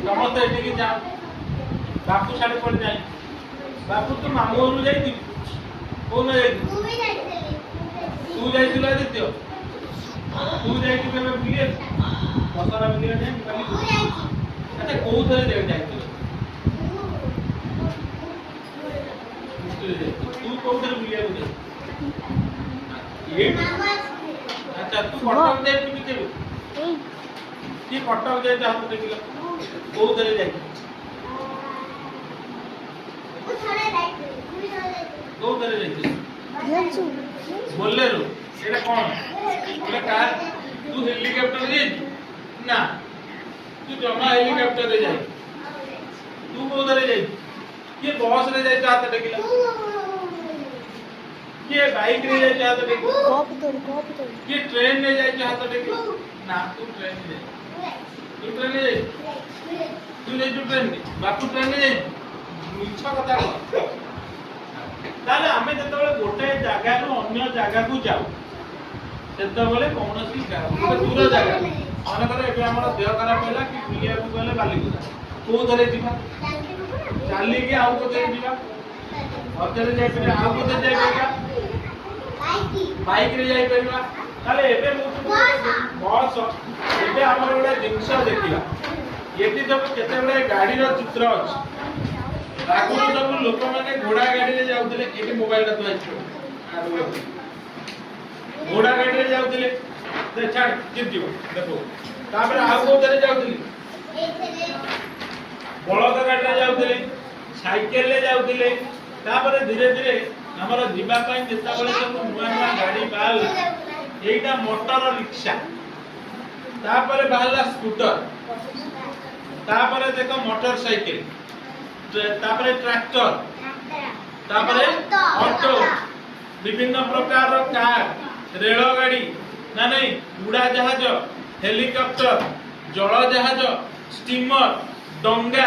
ସମସ୍ତେ ଏଠିକି ଯାଅ। ବାପୁ ସାଡେ ପଡି ଯାଇ ବାପୁ ତୁ ମାମୁଁ ଘରକୁ ଯାଇଥିଲୁ କୋଉନ ଯାଇଥିଲୁ ତୁ ଯାଇଥିଲୁ ଆଦିତ୍ୟ ତୁ ଯାଇଥିଲୁ ଏବେ ବୁଲିବାକୁ ଦଶହରା ବୁଲିବାକୁ ଯାଇଥିଲୁ ଆଚ୍ଛା କୋଉଥିରେ ଯାଇଥିଲୁ ତୁ କୋଉଥିରେ ବୁଲିବାକୁ ଯାଇଥିଲୁ ଆଚ୍ଛା ତୁ କଟକ ଯାଇଥିଲୁ କେବେ କି କଟକ ଯାଇଥିଲୁ ହାତ ଦେଖିଲ କୋଉଥିରେ ଯାଇଥିଲୁ କୋଉଥିରେ ଯାଇଥିଲୁ ବୋଲେରୋ ଏଟା କଣ ଗୋଟେ କାର तू हेलिकॉप्टर रे ना तू जमा हेलिकॉप्टर रे जाई तू कोदरे जाई के बस रे जाई हाथ टेकिला के बाइक रे जाई हाथ टेकिला के ट्रेन रे जाई हाथ टेकिला ना तू ट्रेन रे जाई तू जाई ट्रेन रे बापू ट्रेन रे जाई मिछ कथा ताले हमें जतबे गोटे जागा रु अन्य जागा को जाऊ सेतबले कोनोसी गोटे दूर जागा माने करे एबे हमर देह खराब होला कि बुलिया को गले बालीगुदा को धरे दिबा चाली के आउ को धरे दिबा अतरे जाय पे आउ को धरे जाय परिबा बाइक रे जाय परिबा ताले एबे मु बस एबे हमर गोटे जिंस देखिबा एति सब केते बडे गाड़ी रो चित्र अछि आगुरो सब लोक माने घोड़ा गाड़ी रे जाउतले एटी मोबाइल रा तो आइछो घोड़ा गाड़ी रे जाउतले दे छाड़ चिप दियो देखो तापर आउ कोतरे जाउतली बळद गाड़ी रे जाउतले साइकिल रे जाउतले तापर धीरे धीरे हमर जीवा पई जेता बळे सब नुवा नुवा गाड़ी बाल एटा मोटर रिक्शा तापर बाहला स्कूटर तापर देखो मोटर साइकिल तापर ट्रैक्टर तापर ऑटो विभिन्न प्रकार कार रेल गाड़ी ना नहीं उड़ा जहाज हेलिकॉप्टर जल जहाज स्टीमर डंगा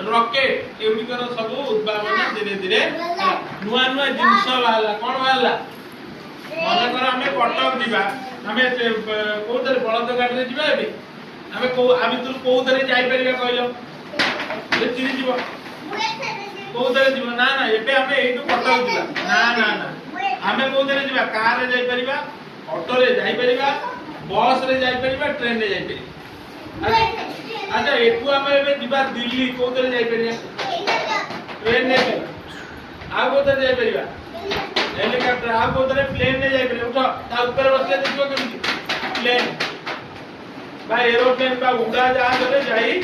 रॉकेट एउडिकर सब उद्भावना धीरे धीरे नुआ नुआ जिंस बाहला कोन बाहला माने कर हमें कटक दिबा हमें कोथरे बळद गाड़ी रे दिबा एबे हमें को आबि तू कोथरे जाई परिबा कहलो ए चिरी जीव कोथरे जीव ना ना एबे हमें एटू कटक दिबा ना ना ना हमें कोथरे जीवा कार रे जाई परिबा ऑटो रे जाई परिबा बस रे जाई परिबा ट्रेन रे जाई परिबा अच्छा एटू हमें एबे दिबा दिल्ली कोथरे जाई परिबा ट्रेन रे आ कोथरे जाई परिबा हेलीकॉप्टर आ कोथरे प्लेन रे जाई परिबा उठ ता ऊपर बसले देखियो केमती प्लेन बा एरोप्लेन बा उड़ा जहाज रे जाई